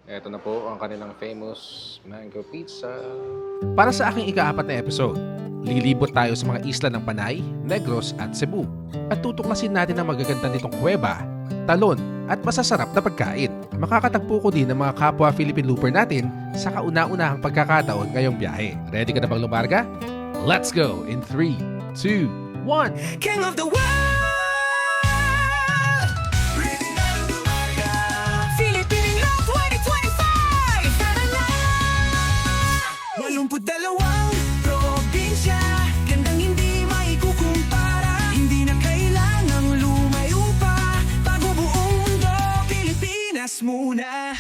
Ito na po ang kanilang famous mango pizza. Para sa aking ika-4 na episode, lilibot tayo sa mga isla ng Panay, Negros at Cebu at tutuklasin natin ang magaganda nitong kuweba, talon at masasarap na pagkain. Makakatagpo ko din ng mga kapwa Philippine Looper natin sa kauna-unahang pagkakataon ngayong biyahe. Ready ka na bang lumarga? Let's go in 3, 2, 1! King of the world. Filipino 2025. Tara na! 82 probinsya, gandang hindi maikukumpara. Hindi na kailangang lumayo pa, bago buong mundo, Pilipinas muna.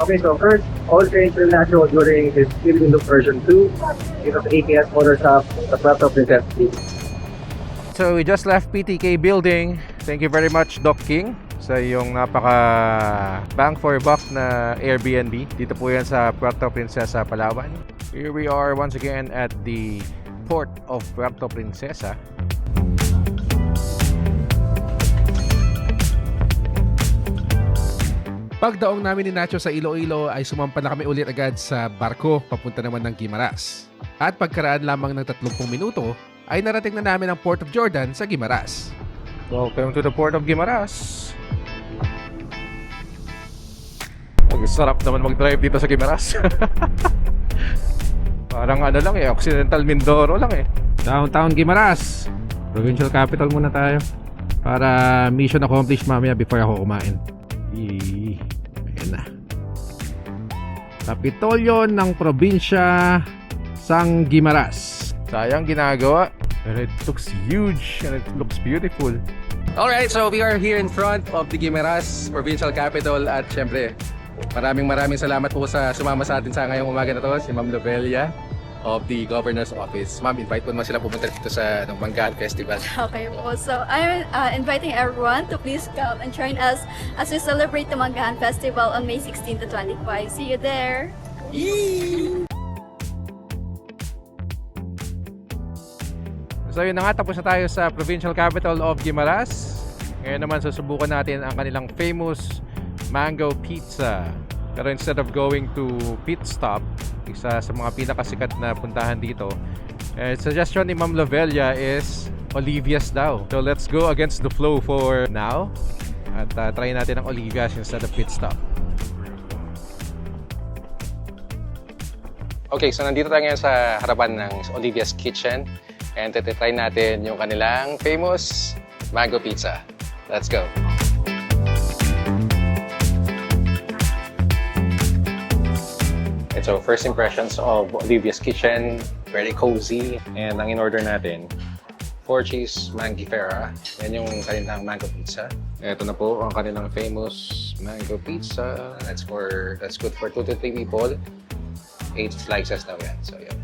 Okay, so first, all trains will natural during this Philippine Loop version 2. It was APS Motorshop, the Puerto Princess Beach. So we just left PTK building. Thank you very much, Doc King, sa iyong napaka bang for buck na Airbnb. Dito po yan sa Puerto Princesa, Palawan. Here we are once again at the port of Puerto Princesa. Pagdaong namin ni Nacho sa Iloilo ay sumampa na kami ulit agad sa barko papunta naman ng Guimaras. At pagkaraan lamang ng 30 minuto ay narating na namin ang Port of Jordan sa Guimaras. Welcome to the port of Guimaras. Ang sarap naman mag-drive dito sa Guimaras. Parang ano lang Occidental Mindoro lang Downtown Guimaras. Provincial capital muna tayo. Para mission accomplished mamaya before ako kumain. Ayan na. Kapitolyo ng probinsya Sang Guimaras. Sayang ginagawa. And it looks huge and it looks beautiful. Alright, so we are here in front of the Guimaras Provincial Capital at syempre maraming salamat po sa sumama sa atin sa ngayong umaga na to, si Ma'am Lovelia of the Governor's Office. Ma'am, invite po naman sila pumunta dito sa Manggaan Festival. Okay po. So I'm inviting everyone to please come and join us as we celebrate the Manggaan Festival on May 16 to 25. See you there! So yun na nga, tapos na tayo sa provincial capital of Guimaras. Ngayon naman susubukan natin ang kanilang famous mango pizza. Pero instead of going to Pit Stop, isa sa mga pinakasikat na puntahan dito, suggestion ni Ma'am Lovelia is Olivia's daw. So let's go against the flow for now. At try natin ang Olivia's instead of Pit Stop. Okay, so nandito tayo ngayon sa harapan ng Olivia's Kitchen. And try natin yung kanilang famous mango pizza. Let's go! And so, first impressions of Olivia's Kitchen, very cozy. And ang in-order natin, 4 cheese mangifera. Yan yung kanilang mango pizza. Ito na po ang kanilang famous mango pizza. That's good for 2 to 3 people. 8 slices daw yan. So, yun.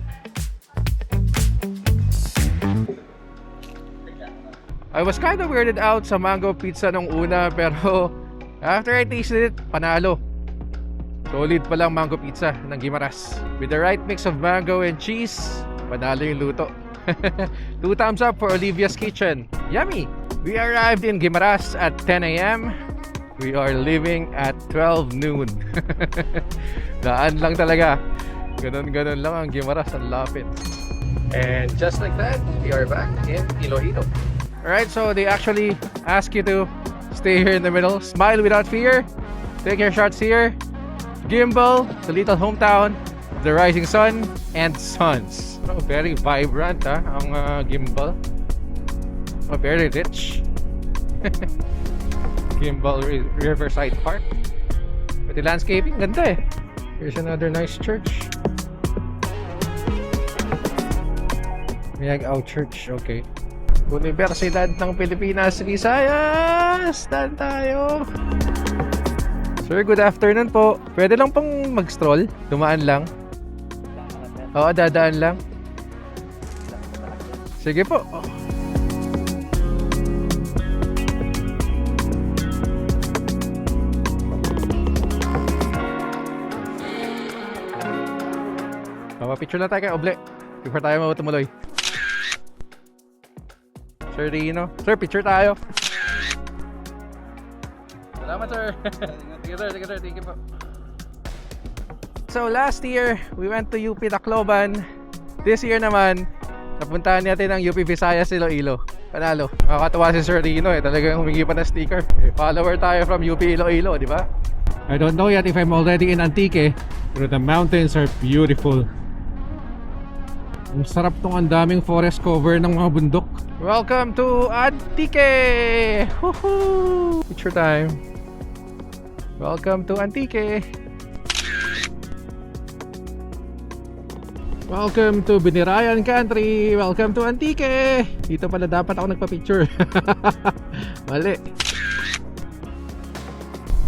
I was kind of weirded out sa mango pizza nung una, pero after I tasted it, panalo. Solid palang mango pizza ng Guimaras. With the right mix of mango and cheese, panalo yung luto. 2 thumbs up for Olivia's Kitchen. Yummy! We arrived in Guimaras at 10 a.m. We are leaving at 12 noon. Daan lang talaga. Ganon lang ang Guimaras, ang lapit. And just like that, we are back in Iloilo. Alright, so they actually ask you to stay here in the middle. Smile without fear. Take your shots here. Gimbal, the little hometown, the rising sun, and suns. Oh, very vibrant ang Gimbal. Oh, very rich. Gimbal Riverside Park. Pati landscaping, ganda eh. Here's another nice church. Mayag-Ao Church, okay. Universidad ng Pilipinas, Visayas! Daan tayo! Sir, good afternoon po. Pwede lang pong mag-stroll? Dumaan lang? Oo, dadaan lang. Sige po. Mapapicture lang tayo kay Oble before tayo tumuloy. Sir Rino. Sir, picture tayo. Salamat, sir. Sige, sir. Sige, sir. Thank you po. So, last year, we went to UP Tacloban. This year naman, napuntahan natin ang UP Visayas Iloilo. Panalo. Nakakatawa si Sir Rino eh. Talagang humingi pa ng sticker. Follower tayo from UP Iloilo, di ba? I don't know yet if I'm already in Antique, but the mountains are beautiful. Ang sarap tong ang daming forest cover ng mga bundok. Welcome to Antique! Woohoo! Picture time. Welcome to Antique. Welcome to Binirayan Country. Welcome to Antique. Dito pala dapat ako nagpa-picture. Mali.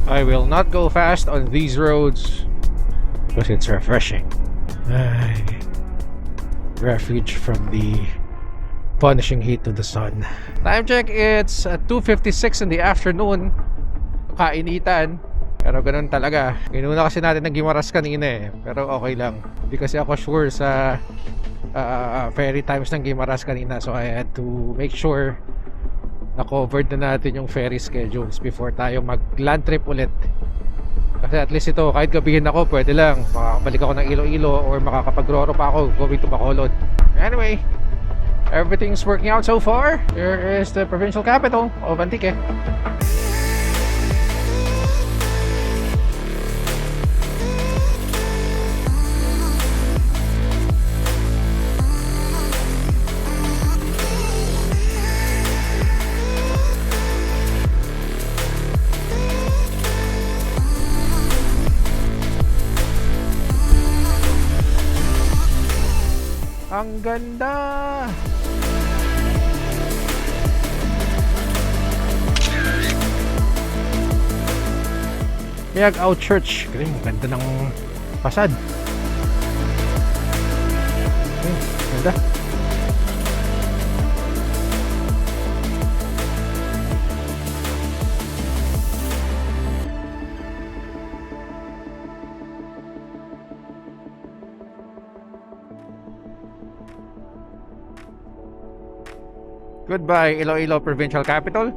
I will not go fast on these roads because it's refreshing. Ay. Refuge from the punishing heat of the sun. Time check, it's 2:56 in the afternoon. Kainitan. Pero ganun talaga. Inuna kasi natin ng Guimaras kanina eh. Pero okay lang. Hindi kasi ako sure sa ferry times ng Guimaras kanina. So I had to make sure na covered na natin yung ferry schedules before tayo mag land trip ulit. Kasi at least ito, kahit gabihin ako, pwede lang. Makakabalik ako ng Iloilo or makakapag-roro pa ako going to Bacolod. Anyway, everything's working out so far. Here is the provincial capital of Antique. Ang ganda! Miag-Ao Church. Galing, ganda ng pasad. Ganda. Goodbye, Iloilo Provincial Capital.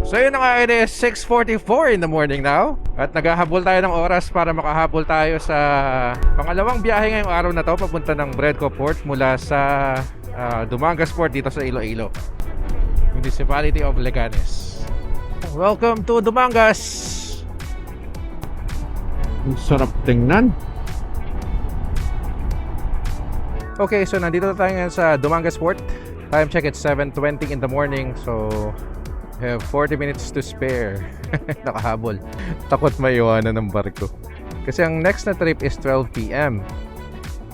So yun na nga, it is 6:44 in the morning now. At naghahabol tayo ng oras para makahabol tayo sa pangalawang biyahe ngayong araw na to papunta ng Bredco Port mula sa Dumangas Port dito sa Iloilo, Municipality of Leganes. Welcome to Dumangas. Ang sarap tingnan. Okay, so nandito na tayo ngayon sa Dumangas Port. Time check, it's 7:20 in the morning. So, have 40 minutes to spare. Nakahabol. Takot maiwanan ng barko. Kasi ang next na trip is 12 p.m.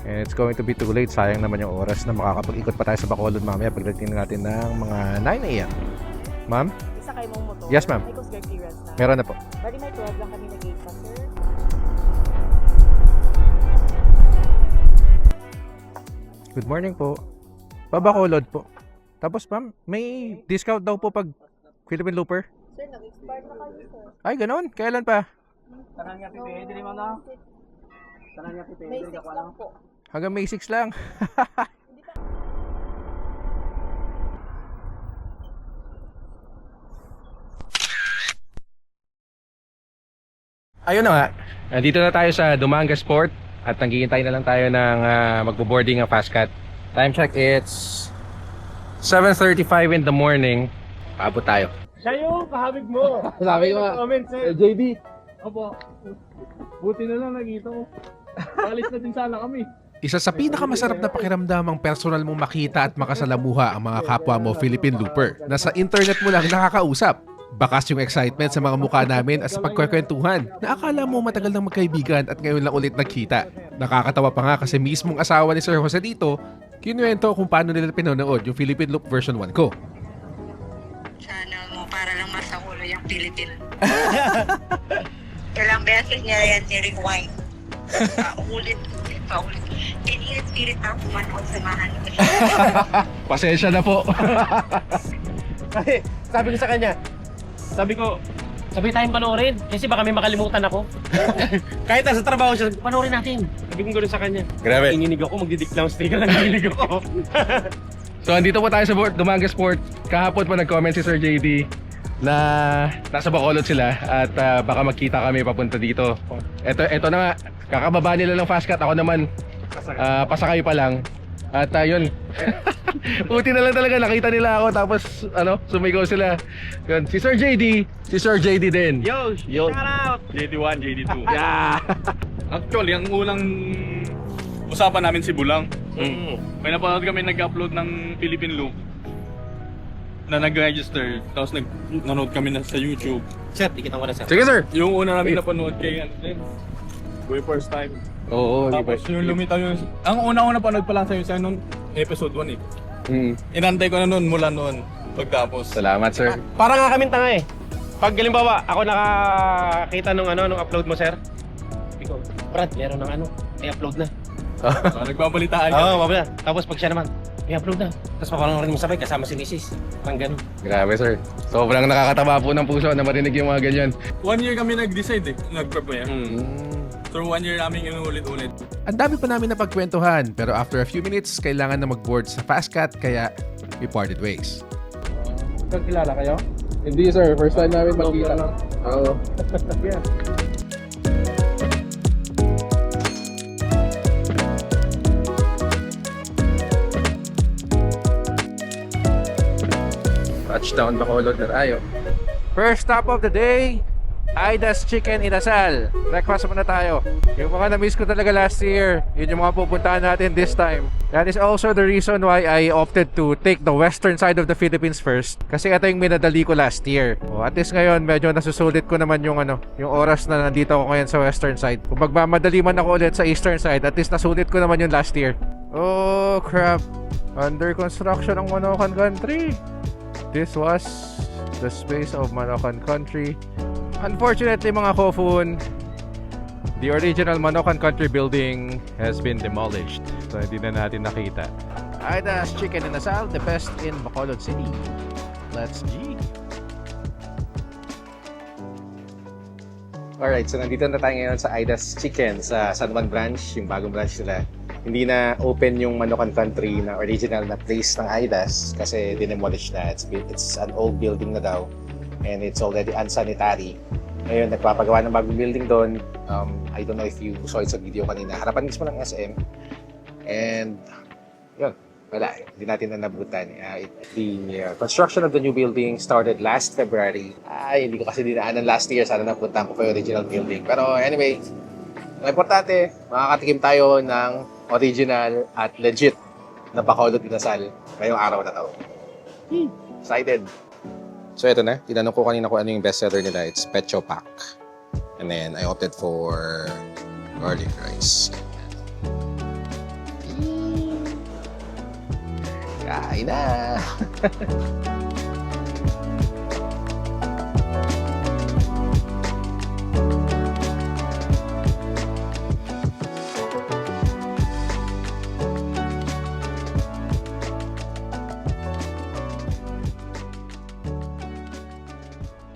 And it's going to be too late. Sayang naman yung oras na makakapag-ikot pa tayo sa Bacolod mamaya pagdating natin ng mga 9 a.m. Ma'am? Isa kayo mong motor? Yes, ma'am. May Coast Guard clearance na? Meron na po. Bali may 12 lang kami nag-gate pa, sir. Good morning po. Bacolod po. Tapos ma'am, may discount daw po pag Philippine Looper? Sir, nag-expire na kayo, sir. Ay, ganun? Kailan pa? May 6 lang po. Hanggang May 6 lang. Ayun na nga. Nandito na tayo sa Dumangas Port at naghihintay na lang tayo ng magbo-boarding ng Fastcat. Time check, it's 7:35 in the morning. Abot tayo. Siya yung kahabig mo. Sabi ko nga. Comment, sir. JB. Opo. Buti na lang nakita ko. Alis na din sana kami. Isa sa pinakamasarap na pakiramdam ang personal mong makita at makasalamuha ang mga kapwa mo Philippine Looper na sa internet mo lang nakakausap. Bakas yung excitement sa mga mukha namin at sa pagkwekwentuhan na akala mo matagal nang magkaibigan at ngayon lang ulit nagkita. Nakakatawa pa nga kasi mismong asawa ni Sir Jose dito, kinuwento kung paano nila pinanood yung Philippine Loop version 1 ko. Channel mo para lang masahulo yung Philippine. Ilang beses niya yan ni-rewind. Paulit. Pinilit ako manood sa mahan. Pasensya na po. Kasi sabi ko sa kanya, sabi ko, Sabay tayong panoorin. Kasi baka may makalimutan ako. Kahit nasa trabaho siya, panoorin natin. Sabi ko gano'n sa kanya. Grabe. Nanginig ako, magdidiklaus sticker lang nanginig ako. So, andito po tayo sa Dumaga Sport. Kahapon po nag-comment si Sir JD na nasa Bacolod sila at baka magkita kami papunta dito. Ito na nga, kakababa nila ng fast cut. Ako naman, pasakay pa lang. At yun, buti na lang talaga, nakita nila ako tapos sumigaw sila. Yun, si Sir JD din. Yo, shout out! JD1, JD2. Yeah! Actually, ang unang usapan namin si Bulang. May napanood kami nag-upload ng Philippine Loop na nag-register. Tapos nanood kami na sa YouTube. Sir, tikitan ko na sir. Sige sir! Yung una namin napanood kay Way first time. Oo, Tapos yung lumitaw yung... Ang una-una panood pa lang sa'yo nung episode 1 eh. Inantay ko na noon mula noon. Pagtapos. Salamat sir. Para nga kaming tanga eh. Pag halimbawa, ako nakakita nung upload mo sir. Sabi ko, Brad, meron ng may upload na. Nagbabalitaan ka. Oo, mabala. Tapos pag siya naman, may upload na. Tapos papanoorin mo sabay kasama si Mrs. Parang ganun. Grabe sir. Sobrang nakakataba po ng puso na marinig yung mga ganyan. 1 year kami nag-decide eh. Nag-prepare. So 1 year namin inuulit-ulit. Ang dami pa namin napagkwentuhan pero after a few minutes, kailangan na mag-board sa fast cut kaya we parted ways. Kilala kayo? Hindi sir, first time namin magkita. Oo. Touchdown Bacolod na tayo. First stop of the day, Aida's Chicken Inasal. Breakfast muna tayo. Yung mga na-miss ko talaga last year, yun yung mga pupuntahan natin this time. That is also the reason why I opted to take the western side of the Philippines first. Kasi ito yung minadali ko last year. At least ngayon, medyo nasusulit ko naman yung yung oras na nandito ako ngayon sa western side. Kung magmamadali man ako ulit sa eastern side, at least nasulit ko naman yung last year. Oh crap, under construction ang Manokan Country. This was the space of Manokan Country. Unfortunately mga Kofun, the original Manokan Country building has been demolished. So hindi na natin nakita. Aida's Chicken Inasal, the best in Bacolod City. Let's G. Alright, so nandito na tayo ngayon sa Aida's Chicken sa San Juan branch, yung bagong branch nila. Hindi na open yung Manokan Country na original na place ng Aida's kasi dinemolish na. It's an old building na daw and it's already unsanitary. Ngayon, nagpapagawa ng bagong building doon. I don't know if you saw it sa video kanina. Harapan mismo ng SM. And yun, wala. Hindi natin na nabutan. The construction of the new building started last February. Hindi ko kasi dinaanan last year. Sana napuntahan ko pa yung original building. Pero anyway, ang importante, makakatikim tayo ng original at legit na Bacolod Inasal ngayong araw na to. Excited! So ito na, tinanong ko kanina kung ano yung best seller nila. It's Pecho Pack. And then I opted for garlic rice. Kain na!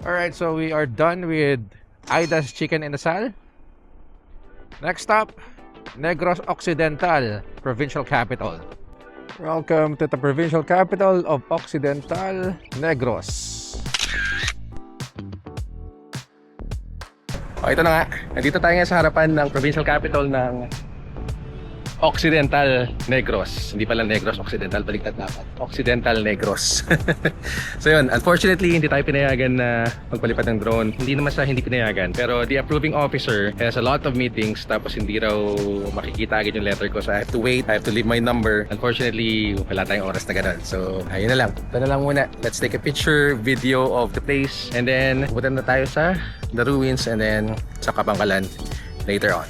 Alright, so we are done with Aida's Chicken Inasal. Next stop, Negros Occidental, provincial capital. Welcome to the provincial capital of Occidental, Negros. Ito na nga, nandito tayo nga sa harapan ng provincial capital ng Occidental Negros. Hindi pala Negros Occidental, baliktad dapat. Occidental Negros. So yun, unfortunately, hindi tayo pinayagan na magpalipad ng drone. Hindi naman siya hindi pinayagan. Pero the approving officer has a lot of meetings, tapos hindi raw makikita agad yung letter ko. So I have to wait, I have to leave my number. Unfortunately, wala tayong oras na ganun. So ayun na lang. Ito na lang muna. Let's take a picture, video of the place. And then, pupunta na tayo sa the ruins and then sa Kabangkalan later on.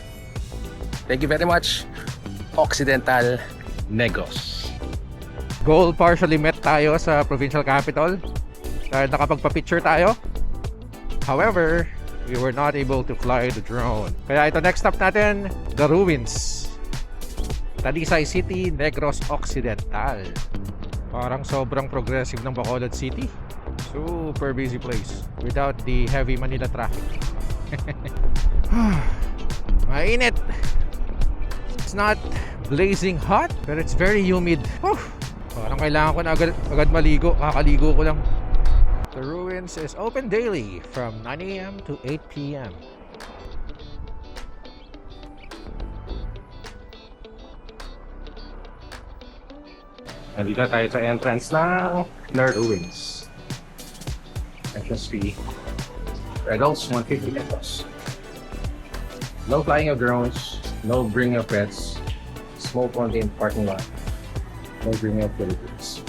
Thank you very much. Occidental Negros. Goal partially met tayo sa provincial capital dahil nakapagpa-picture tayo. However, we were not able to fly the drone. Kaya ito, next stop natin, the ruins. Talisay City, Negros Occidental. Parang sobrang progressive ng Bacolod City. Super busy place without the heavy Manila traffic. Mainit. It's not blazing hot, but it's very humid. Whew. Parang kailangan ko na agad maligo. Kakaligo ko lang. The Ruins is open daily from 9 a.m. to 8 p.m. Nandito na tayo sa entrance ng The Ruins. Entrance fee for adults, 150 pesos. No flying of drones, no bringing of pets, smoke only in parking lot, no bringing of vehicles.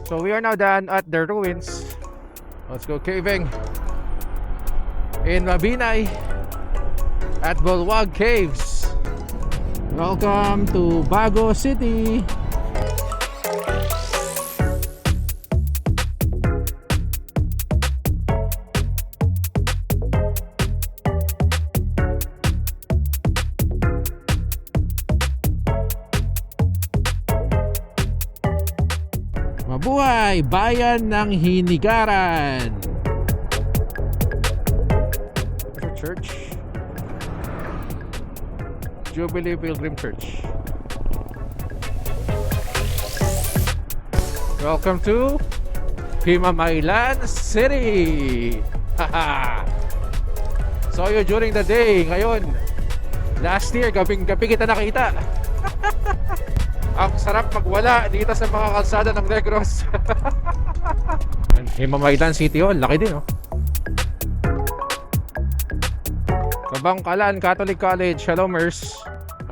So we are now done at the ruins. Let's go caving in Mabinay at Bulwag Caves. Welcome to Bago City. Mabuhay! Bayan ng Hinigaran! There's a church. Jubilee Pilgrim Church. Welcome to Himamaylan City! Haha! Saw you during the day. Ngayon, last year, gabing-gabi kita nakita. Ang sarap magwala dito sa mga kalsada ng Negros. Himamaylan City Hall, laki din, oh. Kabangkalan Catholic College. Hello, Mers.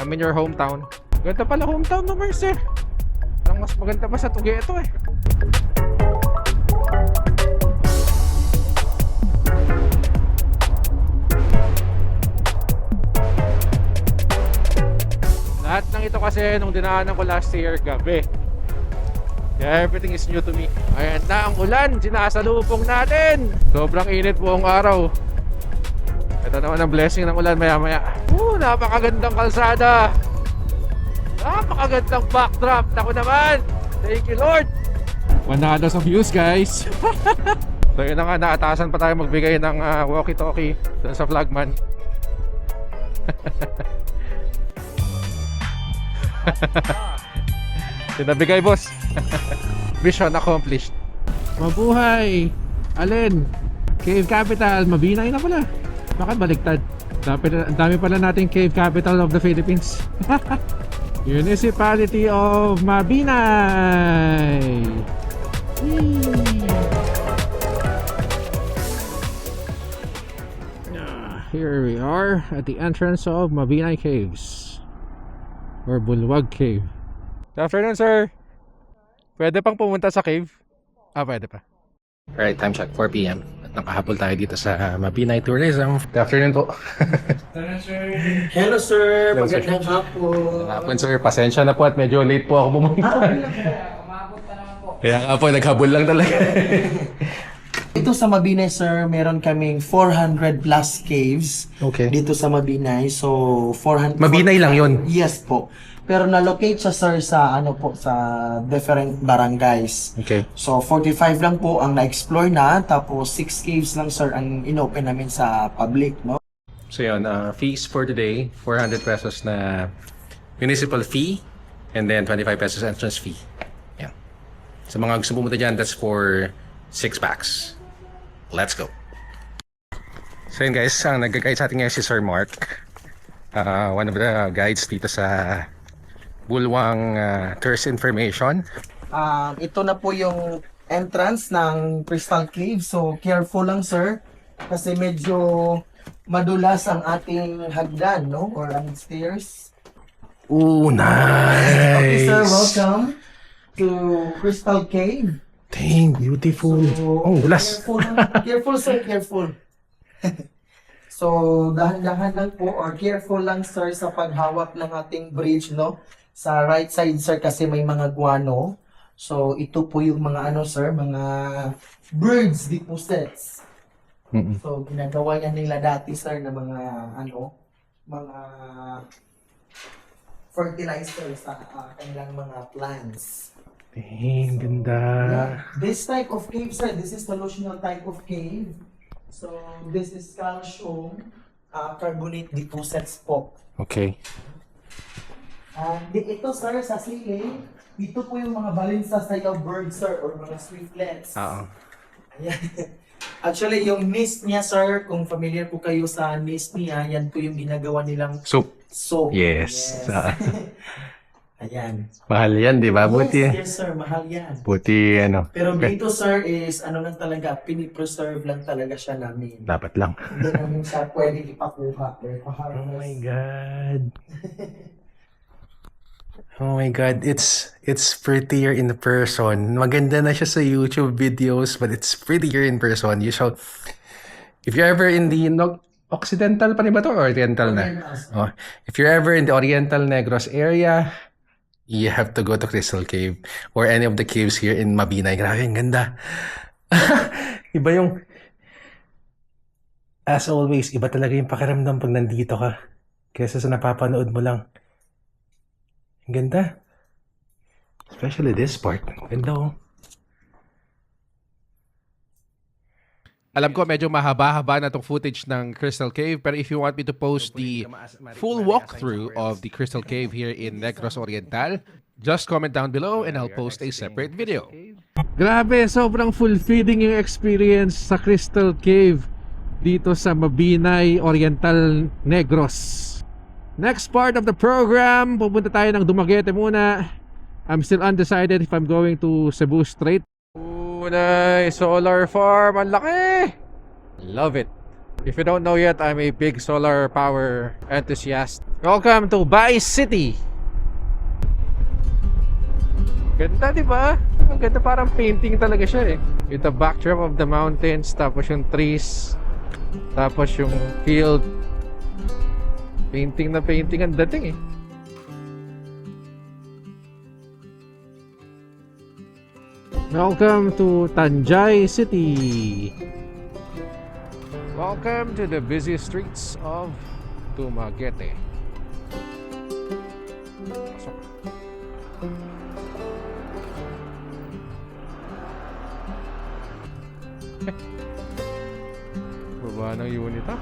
I'm in your hometown. Ganda pala hometown no, Mers, eh. Parang mas maganda pa sa Tugi ito, eh. Lahat ng ito kasi nung dinaanan ko last year, gabi. Kaya everything is new to me. Ayan na ang ulan, sinasalubong natin. Sobrang init buong araw. Ito naman ang blessing ng ulan maya maya. Napakagandang kalsada. Napakagandang backdrop. Naku naman. Thank you, Lord. Panalo sa views, guys. So yun na nga, naatasan pa tayo magbigay ng walkie-talkie dun sa flagman. Sinabigay, boss. Mission accomplished. Mabuhay! Alin? Cave capital, Mabinay na pala. Bakit baliktad? Ang dami pala nating cave capital of the Philippines. Municipality of Mabinay. Here we are at the entrance of Mabinay Caves. Or Bulwag Cave. Good afternoon, sir. Pwede pang pumunta sa cave? Pwede pa. Alright, time check, 4 p.m. At nakahabol tayo dito sa Mabinay Tourism. Good afternoon po. Hello sir, magandang hapon. Hapon sir, pasensya na po at medyo late po ako pumunta. Umabot pa naman po. Kaya nga po, naghabol lang talaga. Dito sa Mabinay sir, meron kaming 400 plus caves. Okay. Dito sa Mabinay. So 400. Mabinay lang yun? Yes po. Pero na-locate siya sir sa sa different barangays. Okay. So 45 lang po ang na-explore na, tapos 6 caves lang sir ang inopen namin sa public, no? So yun, fees for today, 400 pesos na municipal fee and then 25 pesos entrance fee. Yan. Sa mga gusto pumunta dyan, that's for 6 packs. Let's go. So yun guys, ang nag-guide sa atin ngayon si Sir Mark. One of the guides dito sa Bulwang Tourist Information. Ito na po yung entrance ng Crystal Cave. So careful lang sir kasi medyo madulas ang ating hagdan, no? Or ang stairs. Ooh, nice! Okay sir, welcome to Crystal Cave. Dang, beautiful. So, dulas. Careful sir, careful. So, dahan-dahan lang po or careful lang sir sa paghawak ng ating bridge, no? Sa right side sir kasi may mga guano. So, ito po yung mga ano sir, mga birds deposits. So, ginagawa yan nila dati sir na mga ano, mga fertilizer sa kanilang mga plants. Dang, ganda. This type of cave, sir, this is solutional type of cave. So, this is calcium carbonate deposits po. Okay. Ito, sir, sa ceiling, ito po yung mga balinsa sa iyo birds, sir, or mga swiftlets. Oo. Ayan. Actually, yung nest niya, sir, kung familiar po kayo sa nest niya, yan po yung ginagawa nilang Soup. soap. Yes. Ayan. Mahal yan, di ba? Yes, sir, mahal yan. Buti ano. Pero dito sir is ano lang talaga, pinipreserve lang talaga siya namin. Dapat lang. Hindi namin siya pwede ipakuha. Oh my God. Oh my God, it's prettier in person. Maganda na siya sa YouTube videos, but it's prettier in person. You shall, if you're ever in the Occidental pa rin ba to? Or Oriental na? Oh, if you're ever in the Oriental Negros area, you have to go to Crystal Cave or any of the caves here in Mabinay. Grabe, ang ganda. Iba yung, as always, iba talaga yung pakiramdam pag nandito ka kaysa sa napapanood mo lang. Ang ganda. Especially this part. Ang ganda oh. Alam ko medyo mahaba-haba na tong footage ng Crystal Cave, pero if you want me to post the full walkthrough of the Crystal Cave here in Negros Oriental, just comment down below and I'll post a separate video. Grabe, sobrang fulfilling yung experience sa Crystal Cave dito sa Mabinay, Oriental, Negros. Next part of the program, pupunta tayo ng Dumaguete muna. I'm still undecided if I'm going to Cebu straight. Nice solar farm, ang laki! Love it. If you don't know yet, I'm a big solar power enthusiast. Welcome to Bay City. Ganda, di ba? Ang ganda, parang painting talaga siya eh. With the backdrop of the mountains, tapos yung trees, tapos yung field. Painting na painting ang dating eh. Welcome to Tanjay City. Welcome to the busy streets of Dumaguete. Pasok. Baba ng unit ah.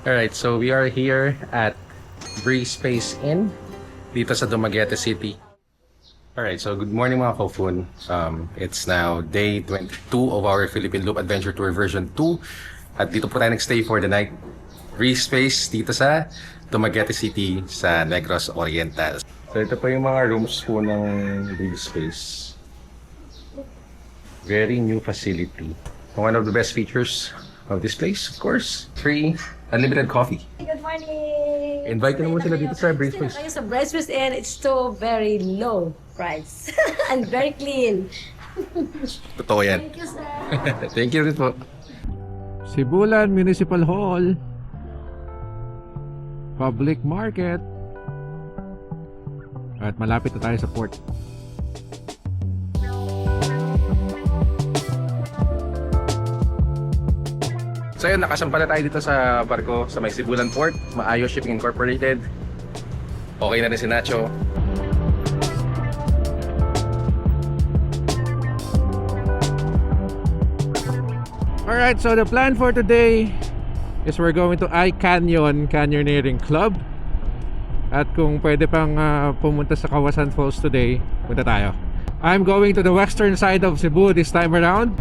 Alright, so we are here at Breeze Space Inn dito sa Dumaguete City. Alright, so good morning mga Kofun. It's now day 22 of our Philippine Loop Adventure Tour version 2. At dito po tayo nag-stay for the night. Breeze Space dito sa Dumaguete City sa Negros Oriental. So ito po yung mga rooms po ng Breeze Space. Very new facility. One of the best features of this place, of course, free unlimited coffee. Good morning! Invite na mo sila dito sa Breeze Space. Kayo sa Breeze Space and it's still very low price and very clean. Totoo yan. Thank you, sir. Thank you rin po. Sibulan Municipal Hall. Public Market. At malapit na tayo sa port. So yun, nakasampala tayo dito sa barko sa may Sibulan Port, Maayos Shipping Incorporated. Okay na rin si Nacho. Alright, so the plan for today is we're going to I-Canyon Canyoneering Club. At kung pwede pang pumunta sa Kawasan Falls today, punta tayo. I'm going to the western side of Cebu this time around.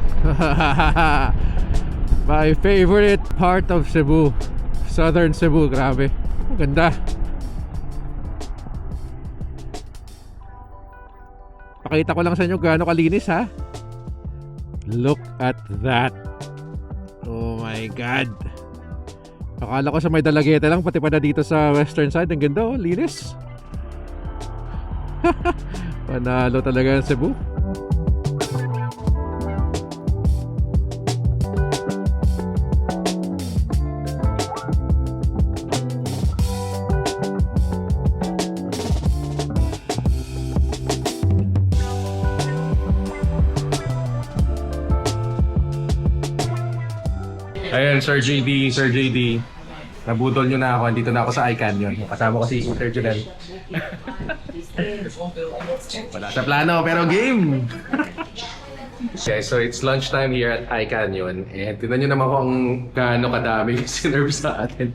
My favorite part of Cebu, Southern Cebu, grabe. Ang ganda. Pakita ko lang sa inyo gaano kalinis ha. Look at that. Oh my God. Akala ko sa may Dalagete lang, pati pa na dito sa western side. Ang ganda oh, linis. Panalo talaga ang Cebu. Ayun, Sir JD. Nabudol nyo na ako. Andito na ako sa iCanyon. Kasama ko si Sir Junel. Wala sa plano, pero game! Okay, so it's lunchtime here at iCanyon. And tignan nyo naman kung gaano kadami yung sinerve sa atin.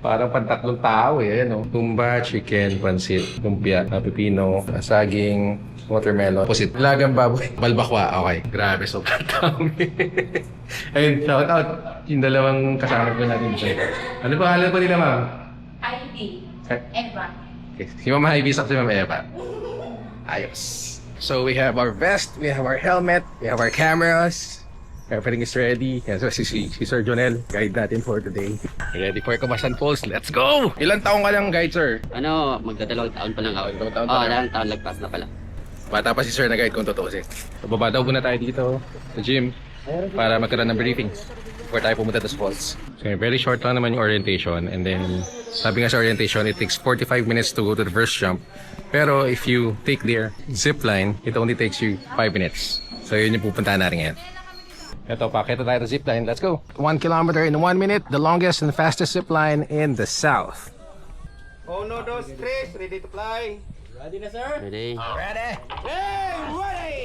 Parang pantatlong tao eh, no? Tumba, chicken, pansit, lumpia, pipino, saging, watermelon, pusit, lagang baboy, balbakwa. Okay, grabe, sobrang dami. Ayun, shout out yung dalawang kasama ko natin dito. Ano pa pangalan po nila, ma'am? Ivy. Eva. Okay, si Ma'am Ivy sa si Ma'am Eva. Ayos. So we have our vest, we have our helmet, we have our cameras. Everything is ready. Yan, so si Sir Jonel, guide natin for today. Ready for Kawasan Falls. Let's go! Ilang taong ka lang guide, sir? Ano, magdadalawang taon pa lang ako. Dalawang taon pa lang. Dalawang taon lagpas na pala. Bata pa si sir na guide kung totoo siya. So baba daw muna tayo dito sa gym para magkaroon ng briefing before tayo pumunta sa falls. So very short lang naman yung orientation, and then sabi nga sa orientation, it takes 45 minutes to go to the first jump. Pero if you take their zip line, it only takes you 5 minutes. So yun yung pupuntahan natin ngayon. Ito, pakita tayo sa zipline. Let's go. 1 kilometer in 1 minute, the longest and fastest zipline in the south. 1, 2, 3, ready to fly. Ready na, sir? Ready. Ready. Hey, ready!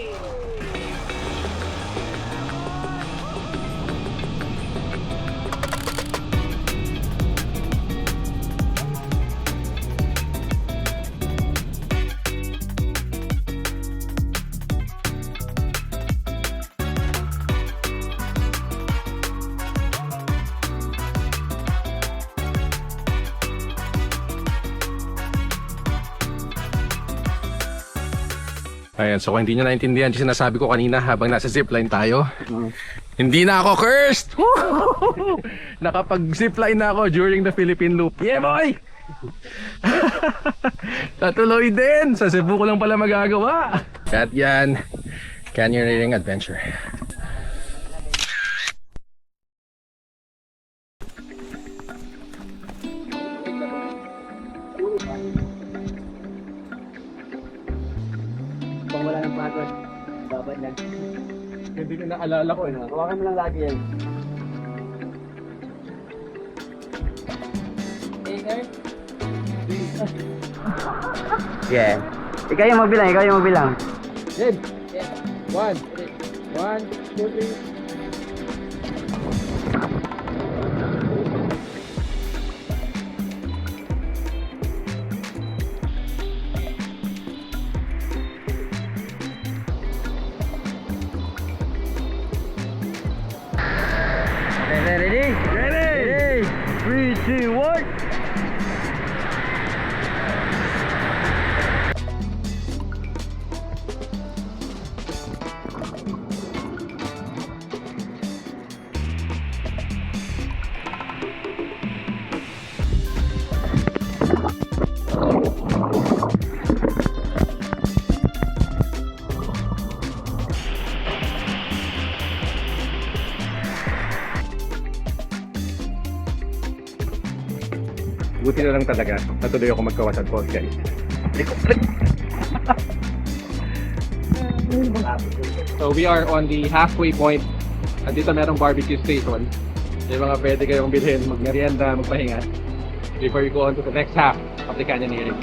Ayan, so kung hindi nyo naintindihan yung sinasabi ko kanina habang nasa zipline tayo, hindi na ako cursed! Nakapag-zipline na ako during the Philippine Loop. Yeah, boy! Tatuloy din! Sa Cebu ko lang pala magagawa. At yan, canyoneering adventure. Pag wala ng pagod, babad lang. Hindi ko naalala ko. Hawakan mo lang lagi yan. Yeah. Ikaw yung magbilang. Good. 1, 2, 3. Ready? Ready! 3, 2, 1. Buti na lang talaga. Natuloy ako magkawasan falls, guys. So we are on the halfway point. At dito merong barbecue station. Yung mga pwede kayong bilhin, magmerienda, magpahinga before you go on to the next half of the canyoneering.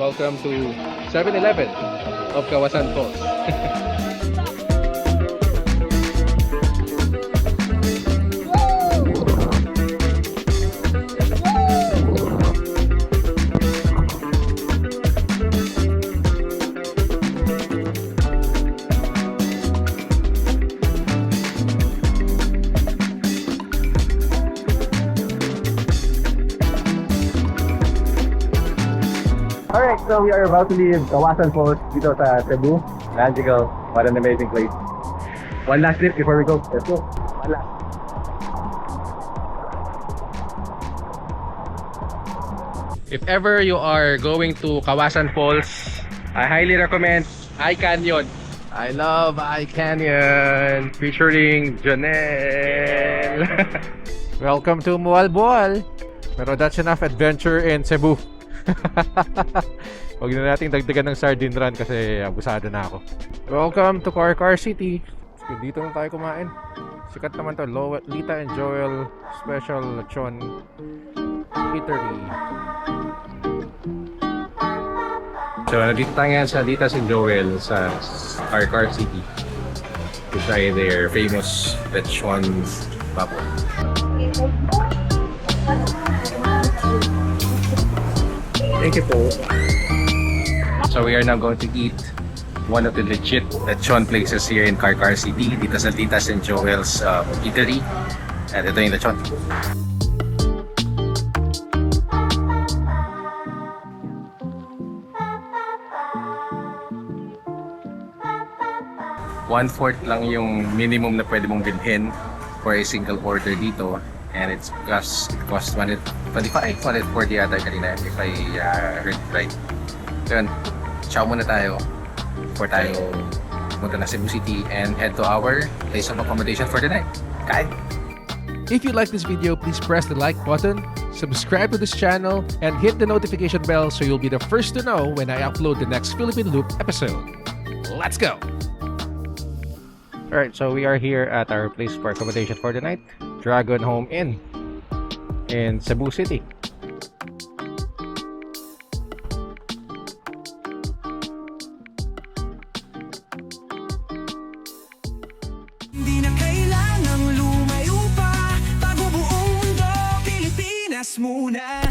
Welcome to 7-Eleven of Kawasan Falls. So we are about to leave Kawasan Falls dito sa Cebu. Magical. What an amazing place. One last trip before we go. Let's go. One last. If ever you are going to Kawasan Falls, I highly recommend I Canyon. I love I Canyon featuring Janelle. Welcome to Mualboal. Pero that's enough adventure in Cebu. Huwag na nating dagdagan ng sardine run kasi abusado na ako. Welcome to Car City. Dito na tayo kumain. Sikat naman to, Lita and Joel Special Lechon Eatery. So, nandito tayo ngayon sa Dita and Joel sa Car City to try their famous lechon baboy. Thank you po. So we are now going to eat one of the legit lechon places here in Car City, dito sa Titas and Joel's Eatery. At ito yung lechon. One-fourth lang yung minimum na pwede mong bilhin for a single order dito. And it's cost 125, 140 yata kanina if I heard right. So yun, ciao muna tayo before tayo pumunta na Cebu City and head to our place of accommodation for the night. Kain! If you like this video, please press the like button, subscribe to this channel, and hit the notification bell so you'll be the first to know when I upload the next Philippine Loop episode. Let's go! Alright, so we are here at our place for accommodation for the night, Dragon Home Inn in Cebu City. Hindi na kailangang lumayo pa. Bago buong mundo, Pilipinas muna.